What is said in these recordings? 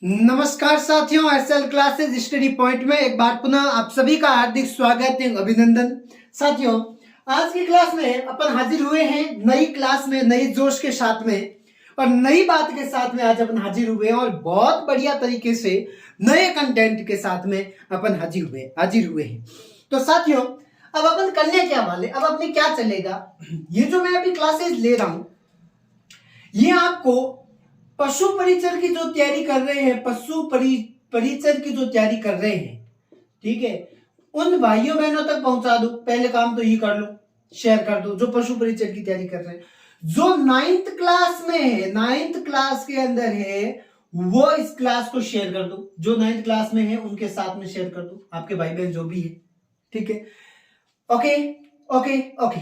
नमस्कार साथियों, SL classes study point में एक बार पुनः आप सभी का हार्दिक स्वागत एवं अभिनंदन। साथियों, आज की क्लास में अपन हाजिर हुए हैं नई क्लास में, नई जोश के साथ में और नई बात के साथ में आज अपन हाजिर हुए हैं और बहुत बढ़िया तरीके से नए कंटेंट के साथ में अपन हाजिर हुए हैं। तो साथियों, अब अपन करने क्या वाले, अब अपने क्या चलेगा, ये जो मैं अभी क्लासेस ले रहा हूं ये आपको पशु परिचर की जो तैयारी कर रहे हैं, परिचर की जो तैयारी कर रहे हैं, ठीक है, उन भाइयों बहनों तक पहुंचा दो। पहले काम तो ये कर लो, शेयर कर दो जो पशु परिचर की तैयारी कर रहे हैं। जो 9th क्लास में है, 9th क्लास के अंदर है, वो इस क्लास को शेयर कर दो। जो 9th क्लास में है उनके साथ में शेयर कर दो, आपके भाई बहन जो भी है, ठीक है। Okay okay okay.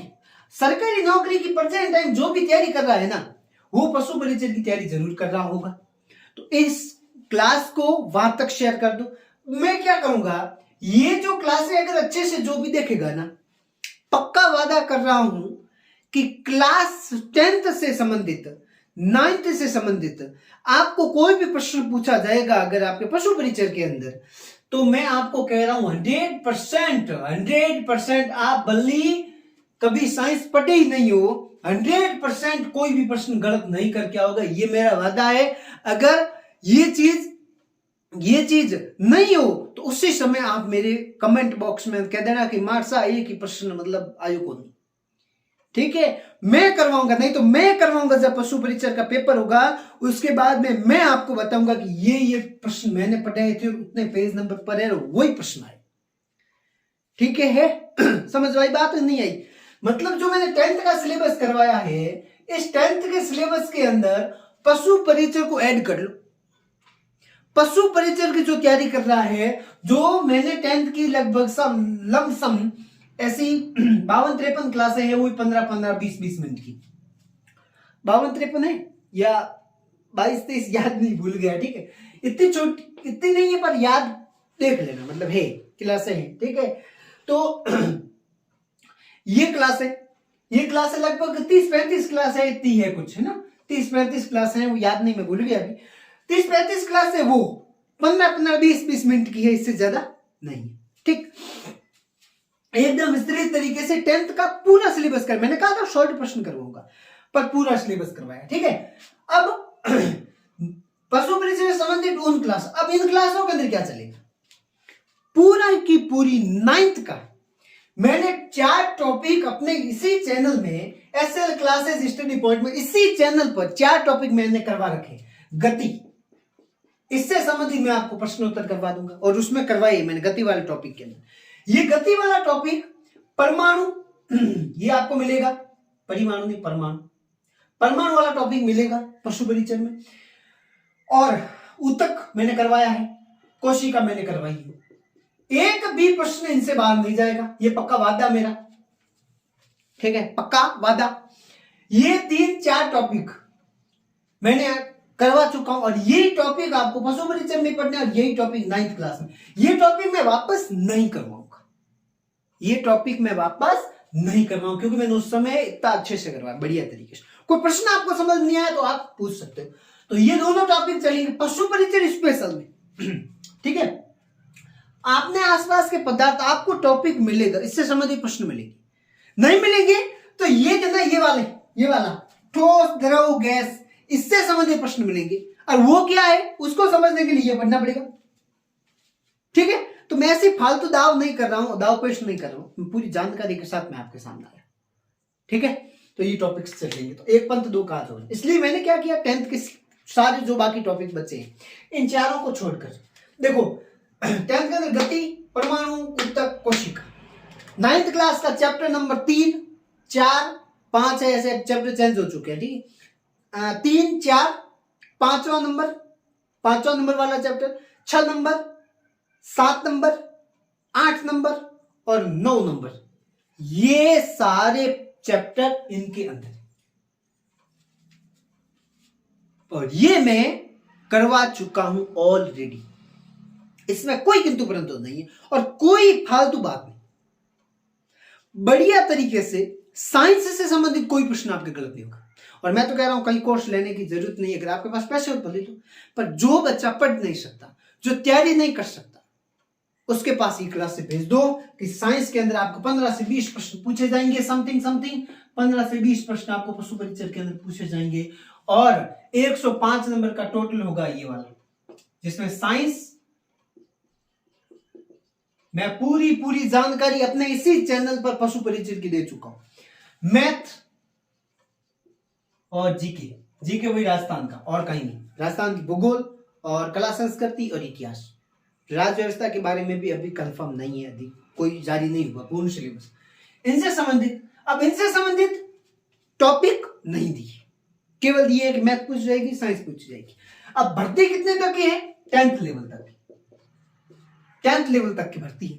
सरकारी नौकरी की प्रेजेंट टाइम जो भी तैयारी कर रहा है ना, वो पशु परिचर की तैयारी जरूर कर रहा होगा। तो इस क्लास को वहां तक शेयर कर दो। मैं क्या करूंगा, ये जो क्लास है अगर अच्छे से जो भी देखेगा ना, पक्का वादा कर रहा हूं कि क्लास 10th से संबंधित, 9th से संबंधित आपको कोई भी प्रश्न पूछा जाएगा अगर आपके पशु परिचर के अंदर, तो मैं आपको कह रहा हूं 100% आप भली कभी साइंस पढ़े ही नहीं हो, 100% कोई भी प्रश्न गलत नहीं करके आओगे, ये मेरा वादा है। अगर ये चीज नहीं हो तो उसी समय आप मेरे कमेंट बॉक्स में कह देना कि मार्सा एक ही प्रश्न मतलब आयु को नहीं, ठीक है। मैं करवाऊंगा, नहीं तो मैं करवाऊंगा जब पशु परिचर का पेपर होगा, उसके बाद में मैं आपको बताऊंगा कि ये प्रश्न मैंने पढ़ाए थे और उतने पेज नंबर पर है, वही प्रश्न आए, ठीक है। समझ आई बात नहीं आई? मतलब जो मैंने 10th का सिलेबस करवाया है, इस 10th के सिलेबस के अंदर पशु परिचर को ऐड कर लो। पशु परिचर की जो तैयारी कर रहा है, जो मैंने 10th की लगभग लमसम ऐसी 52-53 क्लासें हैं, वही 15-15 20-20 मिनट की 52-53 है या 22-23 याद नहीं, भूल गया, ठीक है। इतनी छोटी इतनी नहीं है पर याद देख लेना, मतलब है क्लासें हैं, ठीक है। तो ये क्लास है लगभग 30-35 क्लास है, इतनी है कुछ, है ना, 30-35 क्लास है, वो याद नहीं, मैं भूल गया अभी। 30-35 क्लास है, वो 15-15 20-20 मिनट की है, इससे ज्यादा नहीं, ठीक। एकदम विस्तृत तरीके से 10th का पूरा सिलेबस कर, मैंने कहा था शॉर्ट प्रश्न करवाऊंगा, पर पूरा सिलेबस करवाया, ठीक है। अब पशु परिचय से संबंधित उन क्लास, अब इन क्लासों के अंदर क्या चलेगा, पूरा की पूरी 9th का मैंने 4 टॉपिक अपने इसी चैनल में, एसएल क्लासेस स्टडी पॉइंट में, इसी चैनल पर 4 टॉपिक मैंने करवा रखे। गति, इससे संबंधित मैं आपको प्रश्नोत्तर करवा दूंगा और उसमें करवाई मैंने गति वाले टॉपिक के अंदर। ये गति वाला टॉपिक, परमाणु ये आपको मिलेगा, परिमाणु नहीं परमाणु वाला टॉपिक मिलेगा पशु परिचय में। और ऊतक मैंने करवाया है, कोशिका मैंने करवाई है। एक भी प्रश्न इनसे बाहर नहीं जाएगा, ये पक्का वादा मेरा, ठीक है, पक्का वादा। ये 3-4 टॉपिक मैंने करवा चुका हूं और यही टॉपिक आपको पशु परिचय में पढ़ने, और यही टॉपिक 9th क्लास में। ये टॉपिक मैं वापस नहीं करवाऊंगा, क्योंकि मैंने उस समय इतना अच्छे से करवाया, बढ़िया तरीके से। कोई प्रश्न आपको समझ नहीं आया तो आप पूछ सकते हो। तो ये दोनों टॉपिक चलेंगे पशु परिचय स्पेशल में, ठीक है। आपने आसपास के पदार्थ, आपको टॉपिक मिलेगा, इससे संबंधित प्रश्न मिलेंगे, नहीं मिलेंगे तो ये कहना, ये वाला ठोस द्रव गैस, इससे संबंधित प्रश्न मिलेंगे। और वो क्या है उसको समझने के लिए पढ़ना पड़ेगा, ठीक है। तो मैं ऐसी फालतू दाव नहीं कर रहा हूं, दाव पेश नहीं कर रहा हूं, पूरी जानकारी के साथ मैं आपके सामने आया, ठीक है। तो ये टॉपिक्स चलेंगे, तो एक पंथ दो काज हो। इसलिए मैंने क्या किया, 10th के सारे जो बाकी टॉपिक बचे हैं, इन चारों को छोड़कर, देखो 10th के अंदर गति, परमाणु, ऊतक, कोशिका। 9th क्लास का चैप्टर नंबर 3, 4, 5 है, ऐसे चैप्टर चेंज हो चुके हैं, ठीक है। 3, 4, 5वां नंबर वाला चैप्टर, 6 नंबर, 7 नंबर, 8 नंबर और 9 नंबर, ये सारे चैप्टर इनके अंदर, और ये मैं करवा चुका हूं ऑलरेडी। इसमें कोई किंतु परंतु नहीं है और कोई फालतू बात नहीं, बढ़िया तरीके से साइंस से संबंधित कोई प्रश्न आपके गलत नहीं होगा। और मैं तो कह रहा हूं कहीं कोर्स लेने की जरूरत नहीं है, अगर आपके पास पैसे हो तो ले लो। पर जो बच्चा पढ़ नहीं सकता, जो तैयारी नहीं कर सकता, उसके पास ये क्लास से भेज दो कि साइंस के अंदर आपको 15 से 20 प्रश्न पूछे जाएंगे, समथिंग 15 से 20 प्रश्न आपको पशु परिचय के अंदर पूछे जाएंगे, और 105 नंबर का टोटल होगा ये वाला, जिसमें साइंस मैं पूरी जानकारी अपने इसी चैनल पर पशु परिचय की दे चुका हूं। मैथ और जीके वही राजस्थान का, और कहीं नहीं, राजस्थान की भूगोल और कला संस्कृति और इतिहास। राज्य व्यवस्था के बारे में भी अभी कंफर्म नहीं है, अभी कोई जारी नहीं हुआ पूर्ण सिलेबस इनसे संबंधित टॉपिक नहीं दिए, केवल ये कि मैथ पूछ जाएगी, साइंस पूछ जाएगी। अब भर्ती कितने तक की है? 10th लेवल तक, 10th लेवल तक की भर्ती है।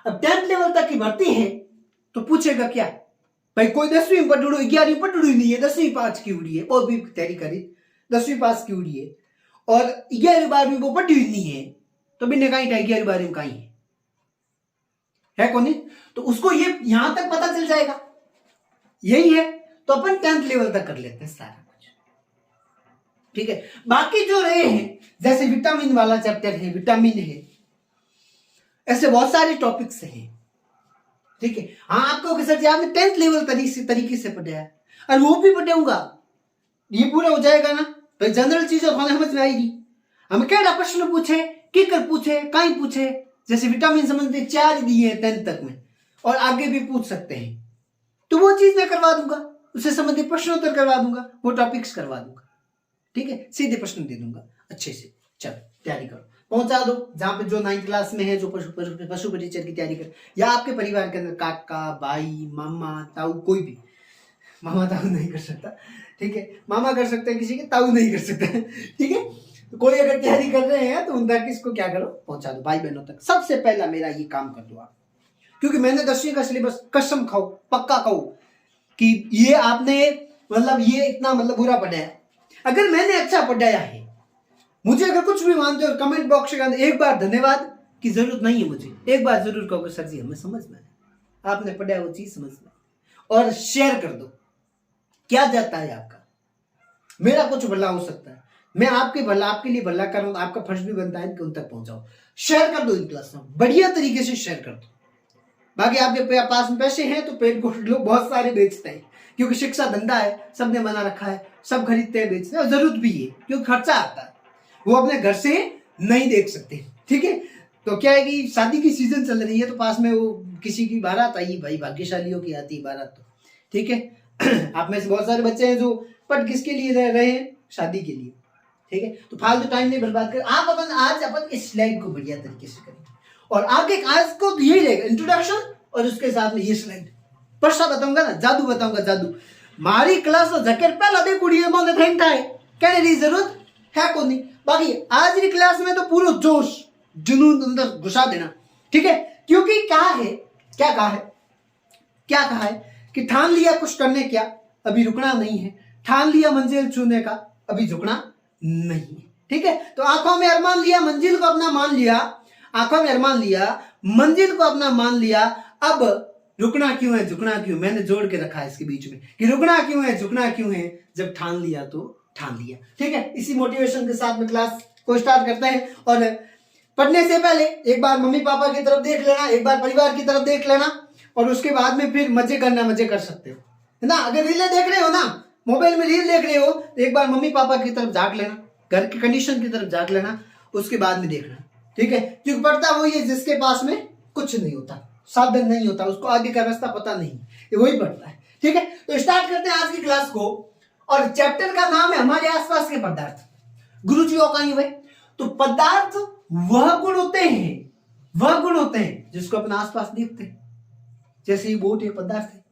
अब 10th लेवल तक की भर्ती है तो पूछेगा क्या भाई, कोई 10वीं में पढ़ 11वीं पढ़ नहीं है, 10वीं पास की उड़ी है, और भी तैयारी करी 10वीं पास की उड़ी है, और 11वीं 12वीं वो पढ़ी हुई नहीं है, तो भी कहीं 11वीं 12वीं में कहीं है कौन नहीं, तो उसको ये यहां तक पता चल जाएगा, यही है। तो अपन 10th लेवल तक कर लेते हैं सारा कुछ, ठीक है। बाकी जो रहे हैं, जैसे विटामिन वाला चैप्टर है, विटामिन है, ऐसे बहुत सारे टॉपिक्स हैं, ठीक है। हाँ, आपको सर जी आपने 10th लेवल तरीके से पढ़ा है, और वो भी पढ़ाऊंगा, ये पूरा हो जाएगा ना, तो जनरल चीजें समझ में आएगी। हमें क्या प्रश्न पूछे, किकर पूछे, कहीं पूछे, जैसे विटामिन संबंधित 4 दिए हैं 10th तक में, और आगे भी पूछ सकते हैं, तो वो चीज मैं करवा दूंगा, उससे संबंधित प्रश्नोत्तर करवा दूंगा, वो टॉपिक्स करवा दूंगा, ठीक है। सीधे प्रश्न दे दूंगा अच्छे से। चलो तैयारी करो, पहुंचा दो जहां पे जो 9th क्लास में है, जो पशु परिचय की तैयारी कर, या आपके परिवार के अंदर काका, भाई, मामा, ताऊ, कोई भी, मामा ताऊ नहीं कर सकता, ठीक है, मामा कर सकते हैं किसी के, ताऊ नहीं कर सकते, ठीक है। तो कोई अगर तैयारी कर रहे हैं तो उन तक इसको क्या करो, पहुंचा दो भाई बहनों तक। सबसे पहला मेरा ये काम कर दो आप, क्योंकि मैंने 10वीं का सिलेबस कसम खाओ, पक्का खाओ कि ये आपने मतलब ये इतना मतलब बुरा पढ़ाया। अगर मैंने अच्छा पढ़ाया है, मुझे अगर कुछ भी मानते हो कमेंट बॉक्स के अंदर एक बार धन्यवाद की जरूरत नहीं है, मुझे एक बार जरूर कहो सर जी हमें समझ में आया, आपने पढ़ाया वो चीज समझ में, और शेयर कर दो। क्या जाता है आपका, मेरा कुछ भला हो सकता है, मैं आपके लिए भला कर रहा हूं, आपका फर्ज भी बनता है कि उन तक पहुंचाओ। शेयर कर दो इन क्लास में, बढ़िया तरीके से शेयर कर दो। बाकी आपके पास में पैसे हैं तो पेड कोर्स लोग बहुत सारे बेचते हैं, क्योंकि शिक्षा धंधा है, सबने बना रखा है, सब खरीदते हैं, बेचते हैं, और जरूरत भी है क्योंकि खर्चा आता है, वो अपने घर से नहीं देख सकते, ठीक है। तो क्या है कि शादी की सीजन चल रही है, तो पास में वो किसी की बारात आई, भाई भाग्यशालियों की आती है बारात, तो ठीक है। आप में से बहुत सारे बच्चे हैं जो पट किसके लिए रह रहे हैं, शादी के लिए, ठीक है। तो फालतू टाइम नहीं बर्बाद कर, आप अपन इस स्लाइड को बढ़िया तरीके से करेंगे, और आगे आज को तो यही रहेगा इंट्रोडक्शन, और उसके साथ में ये स्लाइड प्रश्न बताऊंगा ना, जादू बताऊंगा, जादू। हमारी क्लास तो जकेर पहला दे कुड़िए मोने थैंक है, कहने की जरूरत है को नहीं। बाकी आज की क्लास में तो पूरा जोश जुनून अंदर घुसा देना, ठीक है। क्योंकि क्या कहा है कि ठान लिया कुछ करने क्या, अभी रुकना नहीं है, ठान लिया मंजिल छूने का, अभी झुकना नहीं है, ठीक है। तो आंखों में अरमान लिया, मंजिल को अपना मान लिया, आंखों में अरमान लिया, मंजिल को अपना मान लिया, अब रुकना क्यों है, झुकना क्यों, मैंने जोड़ के रखा है इसके बीच में कि रुकना क्यों है, झुकना क्यों है, जब ठान लिया तो ठान लिया, ठीक है। इसी मोटिवेशन के साथ में क्लास को स्टार्ट करते हैं, और पढ़ने से पहले एक बार मम्मी पापा की तरफ देख लेना, एक बार परिवार की तरफ देख लेना, और उसके बाद में फिर मजे कर सकते हो, है ना। अगर रीलें देख रहे हो ना, मोबाइल में रील देख रहे हो, तो एक बार मम्मी पापा की तरफ झांक लेना, घर की कंडीशन की तरफ झांक लेना, उसके बाद में देखना, ठीक है। क्योंकि पढ़ता वही है जिसके पास में कुछ नहीं होता, साधन नहीं होता, उसको आगे का रास्ता पता नहीं, ये वही पढ़ता है, ठीक है। तो स्टार्ट करते हैं आज की क्लास को, और चैप्टर का नाम है हमारे आसपास के पदार्थ। गुरुजी और कहीं भाई, तो पदार्थ वह गुण होते हैं जिसको अपने आसपास देखते हैं, जैसे ये बोट एक पदार्थ है,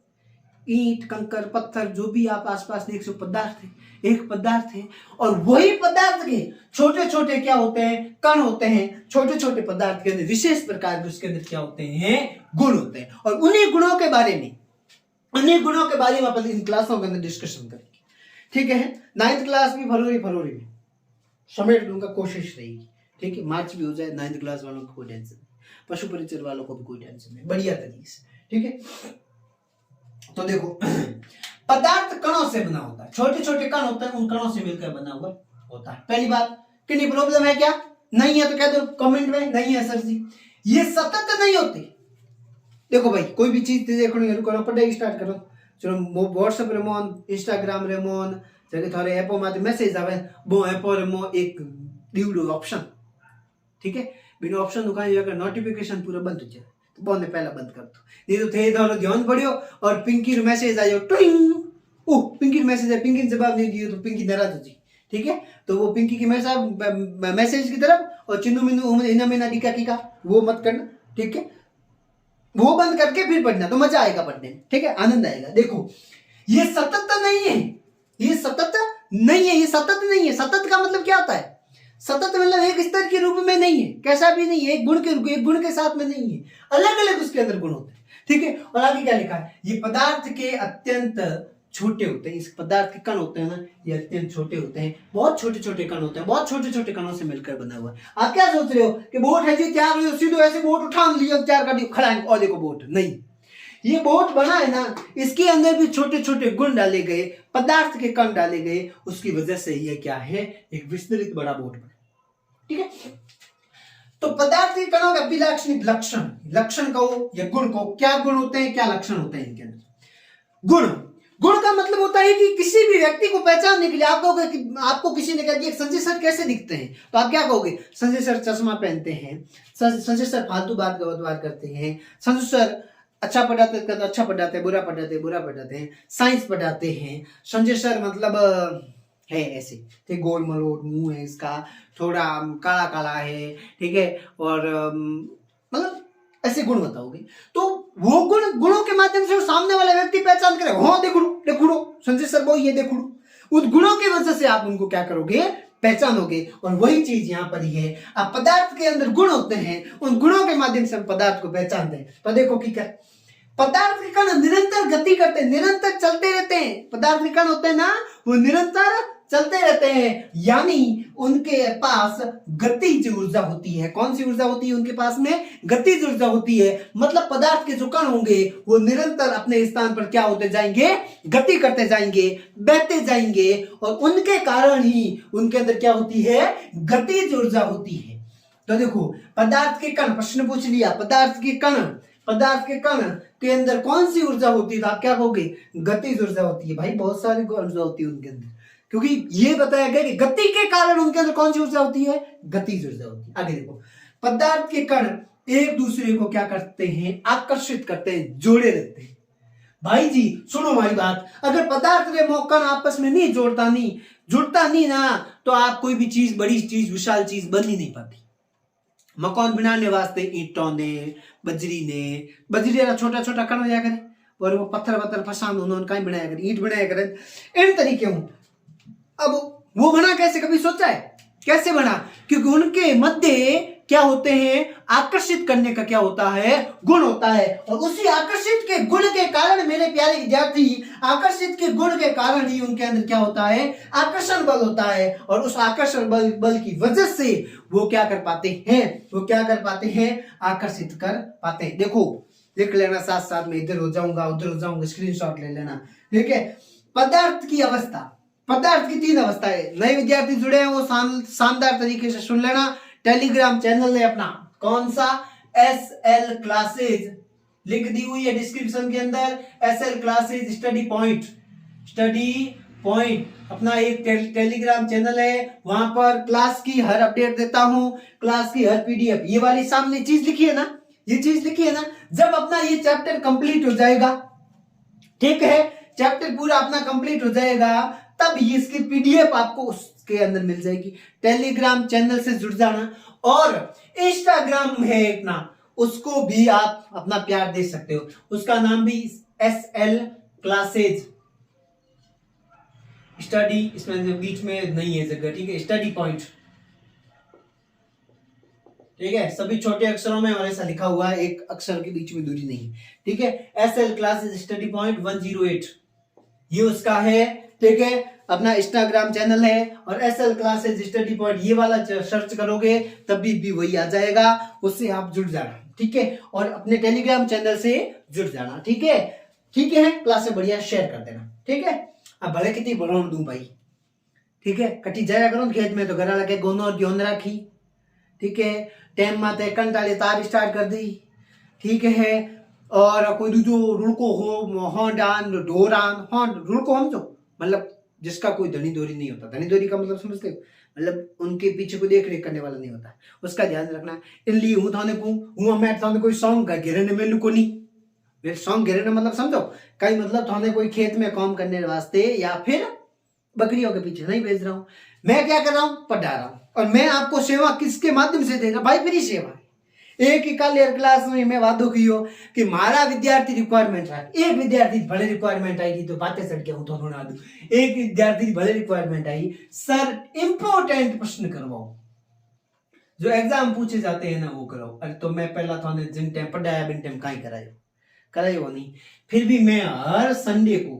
ईंट, कंकर, पत्थर जो भी आप आसपास देख सकते पदार्थ है, एक पदार्थ है। और वही पदार्थ के छोटे छोटे क्या होते हैं, कण होते हैं, छोटे छोटे पदार्थ के अंदर विशेष प्रकार के उसके अंदर क्या होते हैं, गुण होते हैं। और उन्हीं गुणों के बारे में अपन इन क्लासों के अंदर डिस्कशन करेंगे, ठीक है। 9th क्लास भी फरवरी में समेट दूंगा, कोशिश रहेगी, ठीक है। मार्च भी हो जाए, 9th क्लास वालों को कोई टेंशन नहीं, पशु परिचय वालों को भी कोई टेंशन नहीं, बढ़िया तरीके से, ठीक है। तो देखो पदार्थ कणों से बना होता है, छोटे छोटे कण होते हैं, उन कणों से मिलकर बना हुआ होता है। पहली बात, कितनी प्रॉब्लम है क्या? नहीं है तो कह दो कमेंट में, नहीं है सर जी। ये सतत नहीं होते। देखो भाई कोई भी चीज देखो करो, पढ़ाई स्टार्ट करो, चलो व्हाट्सएप रे मोन, इंस्टाग्राम रे मोन, जगह थारे एपो माथे मैसेज आवे, वो एपो रे मो एक दीवड़ो ऑप्शन, ठीक है, बिना ऑप्शन दुकान अगर नोटिफिकेशन पूरा बंद हो जाए तो बोने पहला बंद कर दो, नहीं तो थे थारो ध्यान पड़ियो और पिंकी रो मैसेज आयो ट्विंग, ओ पिंकी रो मैसेज है, पिंकी ने जवाब नहीं दियो तो पिंकी नाराज हो जी, ठीक है, तो वो पिंकी की मैसेज की तरफ और चिन्नू मिन्नू इना मिना डिका कीका वो मत करना, ठीक है, वो बंद करके फिर पढ़ना तो मजा आएगा पढ़ने में, ठीक है, आनंद आएगा। देखो ये सतत नहीं है, ये सतत नहीं है, ये सतत नहीं है। सतत का मतलब क्या होता है? सतत मतलब एक स्तर के रूप में नहीं है, कैसा भी नहीं है, एक गुण के साथ में नहीं है, अलग अलग उसके अंदर गुण होते हैं, ठीक है। और आगे क्या लिखा है? ये पदार्थ के अत्यंत छोटे होते हैं, इस पदार्थ के कण होते हैं ना, ये अत्यंत छोटे होते हैं, बहुत छोटे छोटे कण होते हैं, बहुत छोटे छोटे कणों से मिलकर बना हुआ है। आप क्या सोच रहे हो कि बोट है जी, तैयार सीधो ऐसे बोट उठा लिया, तैयार कर दिया, खड़ा है और देखो बोट, नहीं, ये बोट बना है ना, इसके अंदर भी छोटे छोटे गुण डाले गए, पदार्थ के कण डाले गए, उसकी वजह से ये क्या है, एक विस्तृत बड़ा बोट बना, ठीक है। तो पदार्थ के कणों का अभिलाक्षणिक लक्षण, लक्षण कहो या गुण कहो, क्या गुण होते हैं, क्या लक्षण होते हैं इनके अंदर? गुण, गुण का मतलब होता है कि किसी भी व्यक्ति को पहचानने के लिए आप कहोगे कि आपको किसी ने कहा कि संजय सर कैसे दिखते हैं, तो आप क्या कहोगे? संजय सर चश्मा पहनते हैं, संजय सर फालतू बात करते हैं, संजय सर अच्छा पढ़ाते अच्छा पढ़ाते हैं, बुरा पढ़ाते हैं, साइंस पढ़ाते हैं, संजय सर मतलब है ऐसे, ठीक, गोल मरोड़ मुंह है इसका, थोड़ा काला काला है, ठीक है, और मतलब ऐसे गुण बताओगे तो वो गुणों के माध्यम से सामने वाला व्यक्ति पहचान करे, हाँ देखो संजय सर वो ये देखो, उस गुणों की वजह से आप उनको क्या करोगे, पहचानोगे। और वही चीज यहाँ पर ही है, आप पदार्थ के अंदर गुण होते हैं, उन गुणों के माध्यम से हम पदार्थ को पहचानते हैं। तो देखो कि क्या पदार्थ के कण निरंतर गति करते हैं, निरंतर चलते रहते हैं, पदार्थ के कण होते हैं ना, वो निरंतर चलते रहते हैं, यानी उनके पास गतिज ऊर्जा होती है। कौन सी ऊर्जा होती है उनके पास में? गतिज ऊर्जा होती है। मतलब पदार्थ के जो कण होंगे वो निरंतर अपने स्थान पर क्या होते जाएंगे, गति करते जाएंगे, बहते जाएंगे, और उनके कारण ही उनके अंदर क्या होती है, गतिज ऊर्जा होती है। तो देखो पदार्थ के कण, प्रश्न पूछ लिया, पदार्थ के कण के अंदर कौन सी ऊर्जा होती है, तो आप क्या कहोगे, गतिज ऊर्जा होती है। भाई बहुत सारी ऊर्जा होती है उनके अंदर, क्योंकि ये बताया गया कि गति के कारण उनके अंदर कौन सी ऊर्जा होती है, गतिज ऊर्जा होती है। आगे देखो, पदार्थ के कण एक दूसरे को क्या करते हैं, आकर्षित करते हैं, जोड़े रहते हैं। भाई जी सुनो हमारी बात, अगर पदार्थ के कण आपस में नहीं जुड़ता नहीं ना, तो आप कोई भी चीज, बड़ी चीज, विशाल चीज बन ही नहीं पाती। मकान बनाने वास्ते ईंटों ने, बजरी का छोटा छोटा कण जाया करे, और वो पत्थर फसान उन्होंने कहीं बनाया करे, ईंट बनाया करे, इन तरीके हूं। अब वो बना कैसे, कभी सोचा है कैसे बना? क्योंकि उनके मध्य क्या होते हैं, आकर्षित करने का क्या होता है, गुण होता है। और उसी आकर्षित के गुण के कारण मेरे प्यारे विद्यार्थी, आकर्षित के गुण के कारण ही उनके अंदर क्या होता है, आकर्षण बल होता है। और उस आकर्षण बल की वजह से वो क्या कर पाते हैं, आकर्षित कर पाते हैं। देखो लिख लेना साथ साथ में, इधर हो जाऊंगा, स्क्रीनशॉट ले लेना, ठीक है। पदार्थ की अवस्था, पदार्थ की 3 अवस्थाएं। नए विद्यार्थी जुड़े हैं वो शानदार तरीके से सुन लेना। टेलीग्राम चैनल है अपना, कौन सा, SL क्लासेज, लिख दी हुई है डिस्क्रिप्शन के अंदर, SL क्लासेज स्टडी पॉइंट अपना एक टेलीग्राम चैनल है। वहां पर क्लास की हर अपडेट देता हूं, क्लास की हर PDF, ये वाली सामने चीज लिखी है ना, जब अपना ये चैप्टर कंप्लीट हो जाएगा, ठीक है, चैप्टर पूरा अपना कंप्लीट हो जाएगा, तब ये इसकी PDF आपको उसके अंदर मिल जाएगी। टेलीग्राम चैनल से जुड़ जाना, और इंस्टाग्राम है अपना, उसको भी आप अपना प्यार दे सकते हो, उसका नाम भी SL क्लासेज स्टडी, इसमें बीच में नहीं है जगह, ठीक है, स्टडी पॉइंट, ठीक है, सभी छोटे अक्षरों में हमारे साथ लिखा हुआ है, एक अक्षर के बीच में दूरी नहीं, ठीक है। SL क्लासेज स्टडी पॉइंट 108 ये उसका है, ठीक है, अपना इंस्टाग्राम चैनल है। और SL क्लासेज स्टडी पॉइंट ये वाला सर्च करोगे तभी भी वही आ जाएगा, उससे आप जुड़ जाना, ठीक है, और अपने टेलीग्राम चैनल से जुड़ जाना, ठीक है। ठीक है, क्लास में बढ़िया शेयर कर देना, ठीक है। अब भले कितनी बढ़ाऊं दूं भाई, ठीक है, कटी जाया करो खेत में तो घर वाला के गोनो और क्यों राखी, ठीक है, टाइम माते कंटाले तार स्टार्ट कर दी, ठीक है। और कोई दूजो रुड़को हो हॉन्डान ढोरान हॉन्ड रुड़को हम तो मतलब जिसका कोई धनी दोरी नहीं होता, धनी दोरी का मतलब समझते हो, मतलब उनके पीछे को देख रेख करने वाला नहीं होता, उसका ध्यान रखना। इसलिए हूँ थाने को हूँ मैं थाने कोई सॉन्ग का घेरने में लुको नहीं, मेरे सॉन्ग घेरने मतलब समझो कई मतलब थाने कोई खेत में काम करने वास्ते या फिर बकरियों के पीछे नहीं भेज रहा हूँ। मैं क्या कर रहा हूँ, पढ़ा रहा हूँ। और मैं आपको सेवा किसके माध्यम से दे रहा हूँ भाई, फ्री सेवा है। एक ही काल क्लास में मैं वादो कियो कि मारा विद्यार्थी रिक्वायरमेंट है, एक विद्यार्थी भले रिक्वायरमेंट आएगी तो बातें चढ़ के हूं दोनों ना दूं, एक विद्यार्थी भले रिक्वायरमेंट आई सर इंपॉर्टेंट प्रश्न करवाओ, जो एग्जाम पूछे जाते हैं ना वो कराओ। अरे तो मैं पहला थाने जिन टाइम पढ़ाया बिन टाइम कहीं करायो नहीं, फिर भी मैं हर संडे को,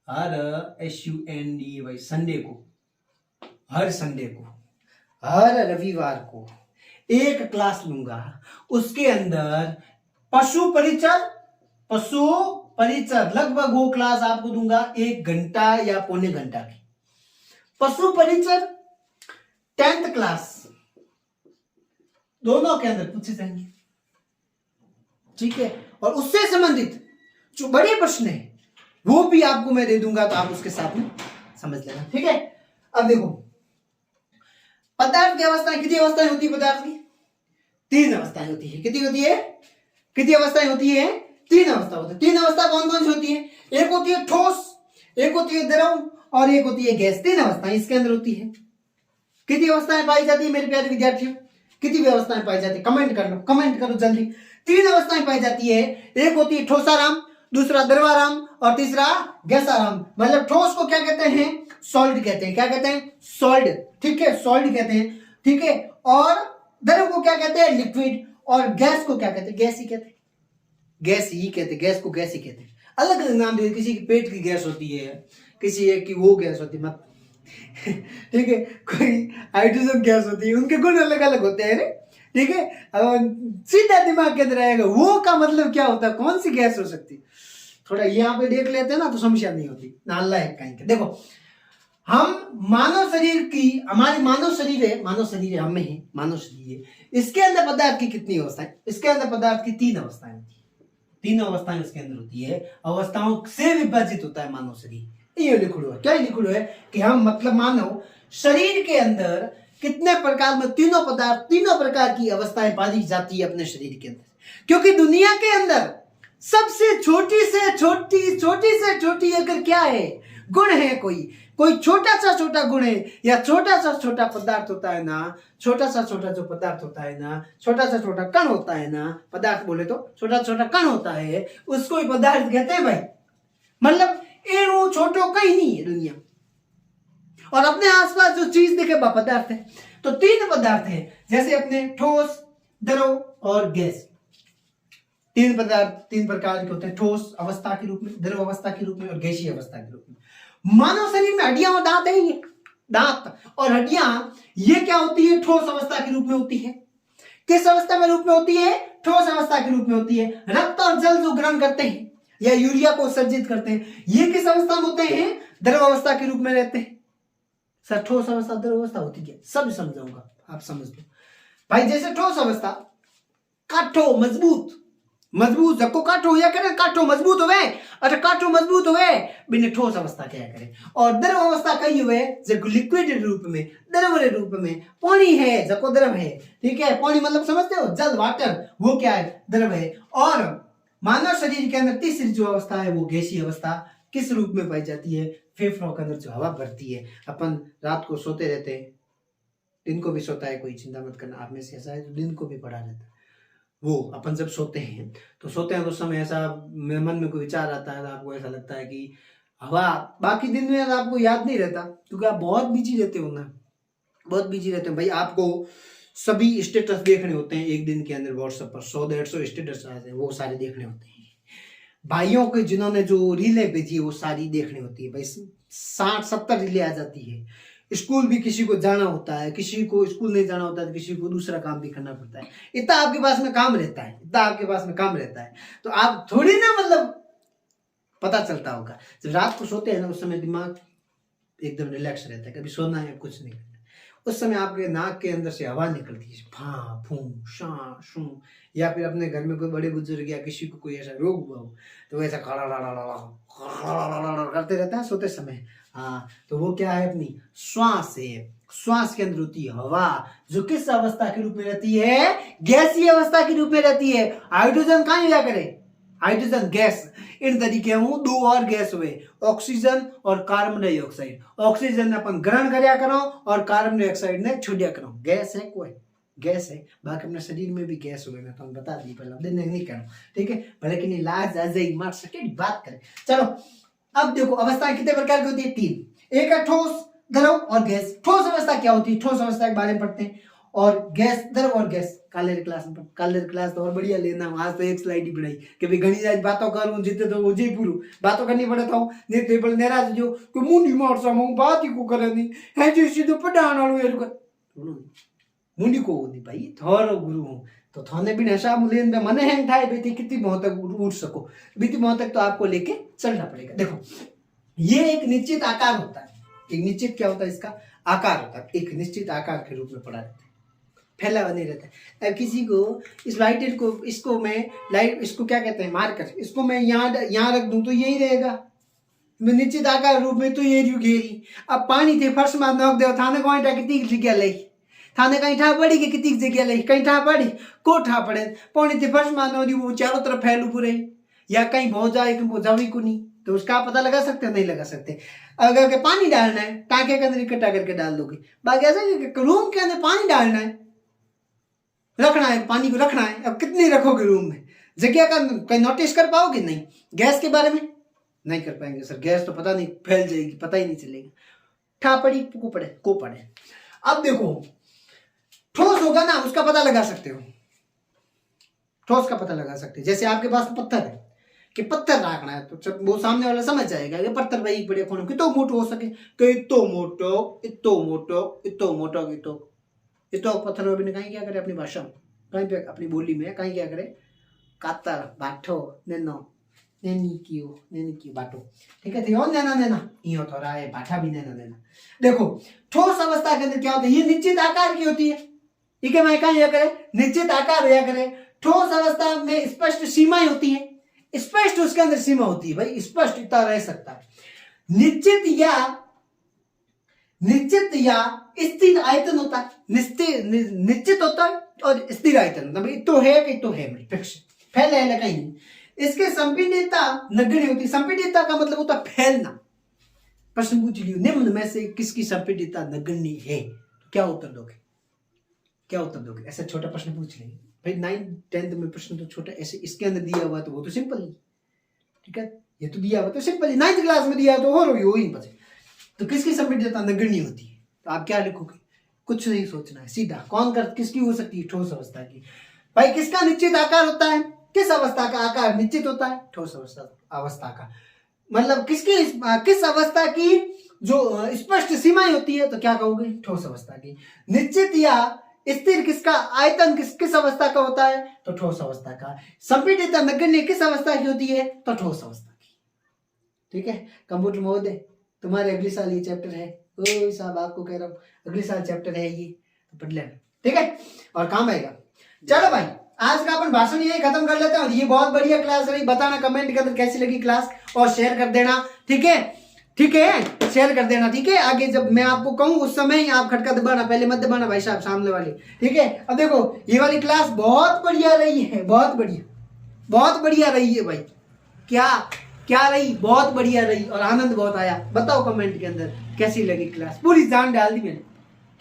हर SUNDAY संडे को, हर संडे को, हर रविवार को एक क्लास लूंगा। उसके अंदर पशु परिचर लगभग वो क्लास आपको दूंगा 1 घंटा या पौने घंटा की। पशु परिचर 10th क्लास दोनों के अंदर पूछे जाएंगे, ठीक है। और उससे संबंधित जो बड़े प्रश्न है वो भी आपको मैं दे दूंगा, तो आप उसके साथ में समझ लेना, ठीक है। अब देखो पदार्थ की अवस्थाएं, कितनी अवस्थाएं होती है पदार्थ की, 3 अवस्थाएं होती है। कितनी होती है, कितनी अवस्थाएं होती है, 3 अवस्था होती है। 3 अवस्था कौन कौन सी होती है, एक होती है ठोस, एक होती है द्रव और एक होती है गैस। 3 अवस्थाएं इसके अंदर होती है। कितनी अवस्थाएं पाई जाती है मेरे प्यारे विद्यार्थियों, कितनी अवस्थाएं पाई जाती है, कमेंट कर लो, कमेंट करो जल्दी। 3 अवस्थाएं पाई जाती है, एक होती है ठोसाराम, दूसरा द्रवाराम और तीसरा गैसाराम। मतलब ठोस को क्या कहते हैं, सॉलिड कहते हैं, क्या कहते हैं, सॉलिड, ठीक है, सॉलिड कहते हैं, ठीक है। और द्रव को क्या कहते हैं, लिक्विड। और गैस को क्या कहते हैं, गैस ही कहते हैं, गैस ही कहते हैं, गैस को गैस ही कहते हैं। अलग अलग नाम दे, किसी की पेट की गैस होती है, किसी एक की वो गैस होती है मत ठीक है, कोई हाइड्रोजन गैस होती है, उनके गुण अलग अलग होते हैं, ठीक है। सीधा दिमाग के अंदर आएगा वो का मतलब क्या होता है, कौन सी गैस हो सकती है, थोड़ा यहाँ पे देख लेते हैं ना तो समस्या नहीं होती ना, अल्लाह है कहीं के। देखो हम मानव शरीर की, हमारी मानव शरीर है, मानव शरीर हम में है, मानव शरीर है, इसके अंदर पदार्थ की कितनी अवस्थाएं, इसके अंदर पदार्थ की 3 अवस्थाएं होती है, 3 अवस्थाएं उसके अंदर होती है। अवस्थाओं से विभाजित होता है मानव शरीर। ये लिखो है, क्या लिखो है कि हम मतलब मानव शरीर के अंदर कितने प्रकार में तीनों प्रकार की अवस्थाएं पाई जाती है अपने शरीर के अंदर, क्योंकि दुनिया के अंदर सबसे छोटी से छोटी अगर क्या है, गुण है, कोई छोटा सा छोटा गुण है या छोटा सा छोटा पदार्थ होता है ना, छोटा सा छोटा जो पदार्थ होता है ना, छोटा सा छोटा कण होता है ना, पदार्थ बोले तो छोटा छोटा कण होता है, उसको ही पदार्थ कहते हैं भाई। मतलब एणु छोटो कहीं नहीं है दुनिया, और अपने आसपास जो चीज दिखे वह पदार्थ है। तो 3 पदार्थ है, जैसे अपने ठोस, द्रव और गैस। 3 पदार्थ 3 प्रकार के होते हैं, ठोस अवस्था के रूप में, द्रव अवस्था के रूप में और गैसीय अवस्था के रूप में। मानव शरीर में हड्डियां और दांत है, ये दांत और हड्डियां ये क्या होती है, ठोस अवस्था के रूप में होती है। किस अवस्था में रूप में होती है, ठोस अवस्था के रूप में होती है। रक्त और जल जो ग्रहण करते हैं या यूरिया को सर्जित करते हैं, ये किस अवस्था में होते हैं, द्रव अवस्था के रूप में रहते हैं। सर ठोस अवस्था द्रव अवस्था होती है, सब समझाऊंगा, आप समझ लो भाई। जैसे ठोस अवस्था, काठो मजबूत जको काठो या करे, काठो मजबूत होवे, अच्छा काठो मजबूत होवे बिन ठोस अवस्था क्या करे। और द्रव अवस्था कही हुए जको लिक्विड रूप में, द्रव रूप में, पानी है जको द्रव है, ठीक है, पानी मतलब समझते हो, जल वाटर, वो क्या है, द्रव है। और मानव शरीर के अंदर तीसरी जो अवस्था है वो गैसीय अवस्था किस रूप में पाई जाती है, फेफड़ों के अंदर जो हवा भरती है। अपन रात को सोते रहते हैं, दिन को भी सोता है, कोई चिंता मत करना, आप में से ऐसा है तो दिन को भी पड़ा रहता है। वो अपन जब सोते हैं तो उस समय ऐसा मन में कोई विचार आता है, आपको ऐसा लगता है कि हवा, बाकी दिन में आपको याद नहीं रहता क्योंकि आप बहुत बिजी रहते हो ना, बहुत बिजी रहते हो भाई। आपको सभी स्टेटस देखने होते हैं एक दिन के अंदर, व्हाट्सएप पर 100-150 स्टेटस आते हैं, वो सारे देखने होते हैं। भाइयों के जिन्होंने जो रीलें भेजी है वो सारी देखनी होती है भाई, 60-70 रीलें आ जाती है। स्कूल भी किसी को जाना होता है, किसी को स्कूल नहीं जाना होता है, तो किसी को दूसरा काम भी करना पड़ता है। इतना आपके पास में काम रहता है, इतना आपके पास में काम रहता है, तो आप थोड़ी ना मतलब पता चलता होगा। जब रात को सोते हैं ना, उस समय दिमाग एकदम रिलैक्स रहता है, कभी सोना है कुछ नहीं करना। उस समय आपके नाक के अंदर से हवा निकलती है, फा फू शा शू, या फिर अपने घर में कोई बड़े बुजुर्ग या किसी को कोई ऐसा रोग हुआ हो, तो वैसा करते रहता है सोते समय। हाँ, तो वो क्या है, अपनी श्वास है। श्वास के अंदर होती है हवा, जो किस अवस्था के रूप में रहती है, गैसीय अवस्था के रूप में रहती है। हाइड्रोजन कहाँ लिया करे, हाइड्रोजन गैस। इन तरीके हूं दो और गैस हुए, ऑक्सीजन और कार्बन डाइऑक्साइड। ऑक्सीजन ने अपन ग्रहण करया करो और कार्बन डाइऑक्साइड ने छोड़िया करो। गैस है, कोई गैस है। बाकी अपने शरीर में भी गैस हुए, मैं तो बता दी पहले, नहीं करो, ठीक है। भले कि नहीं लाज अजय मार सके बात करें। चलो अब देखो, अवस्थाएं कितने प्रकार की होती है, 3। एक है ठोस, द्रव और गैस। ठोस अवस्था क्या होती है, ठोस अवस्था के बारे में पढ़ते हैं। और गैस, द्रव और गैस काले क्लास में, काले क्लास तो और बढ़िया लेना। आज तो एक स्लाइड ही बढ़ाई कि भाई घनी आज बातों करूं जितने तो वो जी पूरू बातों करनी पड़े था। नहीं टेबल नाराज जो कि मुंडी मार सा मु बात ही को करे नहीं है, जो सीधे पढ़ाण वालो यार को मुंडी को नहीं भाई, थोरो गुरु हूं तो थाने भी नशा मुलेन में मने हैंग थाए बेटी कितनी बहुत तक उठ सको, बीती बहुत तक तो आपको लेके चलना पड़ेगा। देखो, ये एक निश्चित आकार होता है, एक निश्चित क्या होता है, इसका आकार होता है, एक निश्चित आकार के रूप में पड़ा रहता है, फैला हुआ नहीं रहता है। अब किसी को इस लाइटेड को, इसको मैं लाइट, इसको क्या कहते हैं, मार्कर, इसको मैं यहाँ रख दूं तो यही रहेगा, मैं निश्चित आकार रूप में तो ये घेरी। अब पानी थे फर्श में नोक दे, थाने को कितनी जगह ली, थाने कहीं ठा पड़ी कि कितनी जगह ली, कहीं ठा पड़ी को ठा पड़े, पानी थे फर्श में नो वो चारों तरफ फैलू पूरे, या कहीं बहुत जाए कि जावी को नहीं, तो उसका पता लगा सकते नहीं लगा सकते। अगर के पानी डालना है टाँके के अंदर इकट्ठा करके डाल दोगे। बाकी ऐसा रूम के अंदर पानी डालना है, रखना है, पानी को रखना है, अब कितनी रखोगे रूम में, जगह का कहीं नोटिस कर पाओगे नहीं। गैस के बारे में नहीं कर पाएंगे सर, गैस तो पता नहीं फैल जाएगी, पता ही नहीं चलेगा, ठा पड़ी को पड़े। अब देखो, ठोस होगा ना, उसका पता लगा सकते हो, ठोस का पता लगा सकते हो। जैसे आपके पास पत्थर है कि पत्थर रखना है, तो वो सामने वाला समझ जाएगा कि पत्थर भाई बड़े कोने कितो मोटो हो सके, कितो मोटो, इतो मोटो, इतो मोटो, इतो पत्थर में भी कहीं क्या करे, अपनी भाषा में कहीं पे अपनी बोली में कहीं क्या करे, कातर बाठो नेनो नेनी कियो बाटो, ठीक है। तो नेना यो थोड़ा है, बाठा भी नेना। देखो, ठोस अवस्था के अंदर क्या होता है, ये निश्चित आकार की होती है, ठीक है। मैं कहीं करे निश्चित आकार होया करे। ठोस अवस्था में स्पष्ट सीमाएं होती है, स्पष्ट उसके अंदर सीमा होती है भाई, स्पष्ट इतना रह सकता है। निश्चित या स्थिर आयतन होता है, निश्चित होता है और स्थिर आयतन होता है, तो है कि तो है भाई, फिक्स फैले है कहीं नहीं। इसके संपीड़ितता नगण्य होती है। संपीड़ितता का मतलब होता है फैलना। प्रश्न पूछ लियो, निम्न में से किसकी संपीड़ितता नगण्य है, तो क्या उत्तर दोगे, क्या उत्तर दोगे? ऐसा छोटा प्रश्न पूछ लेंगे भाई, 9th-10th में प्रश्न तो छोटा, ऐसे इसके अंदर दिया हुआ तो वो तो सिंपल ही, ठीक है। ये तो दिया हुआ तो सिंपल ही, 9th क्लास में दिया तो हो रही हो ही बचे। तो किसकी संपीड़ितता नगण्य होती है, तो आप क्या लिखोगे, कुछ नहीं सोचना है, सीधा कौन कर, किसकी हो सकती है, ठोस अवस्था की। भाई किसका निश्चित आकार होता है, किस अवस्था का आकार निश्चित होता है, ठोस अवस्था का। मतलब किस अवस्था की जो स्पष्ट सीमाएं होती है, तो क्या कहोगे, ठोस अवस्था की। निश्चित या स्थिर किसका आयतन किस अवस्था का होता है, तो ठोस अवस्था का। संपीड़ितता नगण्य किस अवस्था की होती है, तो ठोस अवस्था की, ठीक है। कंप्यूटर महोदय, तुम्हारे अगले साल ये चैप्टर है, ओ साहब आपको कह रहा हूँ अगले साल चैप्टर है ये, तो पढ़ लेना, ठीक है, और काम आएगा। चलो भाई, आज का अपन भाषण यही खत्म कर लेते हैं। और ये बहुत बढ़िया क्लास रही, बताना कमेंट के अंदर कैसी लगी क्लास, और शेयर कर देना, ठीक है, ठीक है, शेयर कर देना, ठीक है। आगे जब मैं आपको कहूँ उस समय ही आप खटका दबाना, पहले मत दबाना भाई साहब, सामने वाले, ठीक है। अब देखो, ये वाली क्लास बहुत बढ़िया रही है, बहुत बढ़िया रही है भाई। क्या रही, बहुत बढ़िया रही, और आनंद बहुत आया। बताओ कमेंट के अंदर कैसी लगी क्लास, पूरी जान डाल दी मैंने,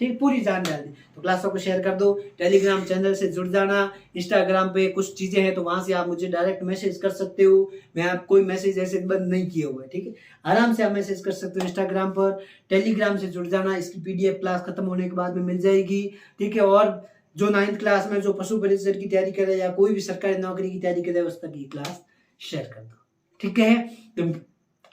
ठीक, पूरी जान डाल दी। तो क्लासों को शेयर कर दो, टेलीग्राम चैनल से जुड़ जाना, इंस्टाग्राम पे कुछ चीजें हैं तो वहां से आप मुझे डायरेक्ट मैसेज कर सकते हो। मैं आप कोई मैसेज ऐसे बंद नहीं किया हुआ है, ठीक है, आराम से आप मैसेज कर सकते हो इंस्टाग्राम पर। टेलीग्राम से जुड़ जाना, इसकी PDF क्लास खत्म होने के बाद में मिल जाएगी, ठीक है। और जो 9th क्लास में जो पशु परिषद की तैयारी करे या कोई भी सरकारी नौकरी की तैयारी करे, उस तक की क्लास शेयर कर दो, ठीक है। तो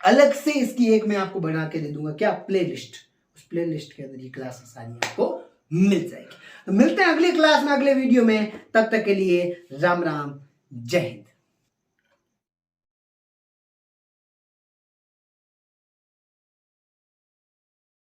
अलग से इसकी एक मैं आपको बना के दे दूंगा, क्या, प्लेलिस्ट, उस प्लेलिस्ट के अंदर ये क्लास आसानी आपको मिल जाएगी। तो मिलते हैं अगली क्लास में, अगले वीडियो में। तब तक के लिए राम राम, जय हिंद।